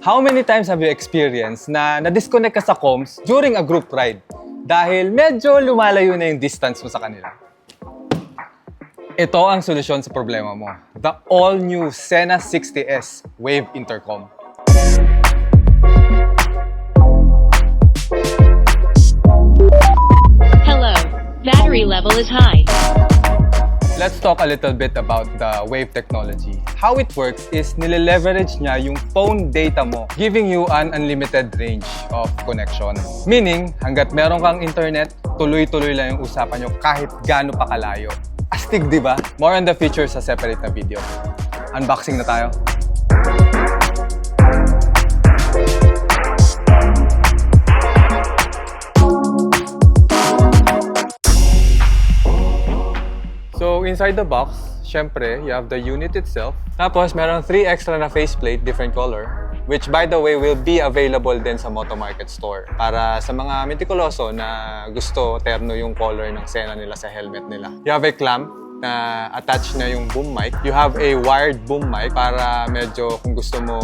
How many times have you experienced na na-disconnect ka sa comms during a group ride dahil medyo lumalayo na yung distance mo sa kanila? Ito ang solusyon sa problema mo. The all-new Sena 60S Wave Intercom. Hello. Battery level is high. Let's talk a little bit about the Wave technology. How it works is nile-leverage niya yung phone data mo, giving you an unlimited range of connection. Meaning, hanggat meron kang internet, tuloy-tuloy lang yung usapan nyo kahit gaano pa kalayo. Astig, di ba? More on the features sa separate na video. Unboxing na tayo. So, inside the box, syempre, you have the unit itself. Tapos, meron 3 extra na faceplate, different color, which by the way, will be available din sa Moto Market Store. Para sa mga mitikuloso na gusto terno yung color ng Sena nila sa helmet nila. You have a clamp na attach na yung boom mic. You have a wired boom mic para medyo kung gusto mo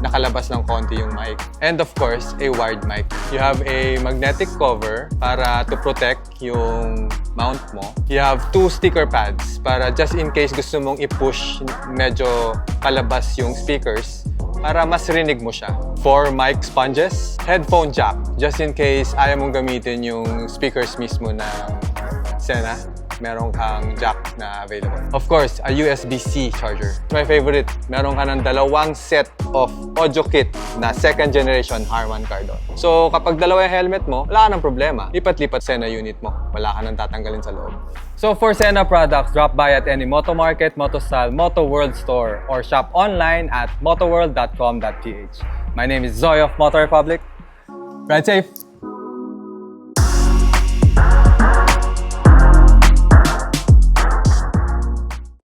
nakalabas ng konti yung mic. And of course, a wired mic. You have a magnetic cover para to protect yung mount mo. You have 2 sticker pads para just in case gusto mong i-push medyo palabas yung speakers para mas rinig mo siya. 4 mic sponges. Headphone jack just in case ayaw mong gamitin yung speakers mismo ng Sena. Meron kang jack na available. Of course, a USB-C charger. My favorite, meron ka ng 2 set of audio kit na 2nd generation Harman Kardon. So, kapag dalawa yung helmet mo, wala ka ng problema. Lipat-lipat Sena unit mo. Wala ka nang tatanggalin sa loob. So, for Sena products, drop by at any Moto Market, Motostyle, Moto World store, or shop online at motoworld.com.ph. My name is Zoe of Moto Republic. Ride safe!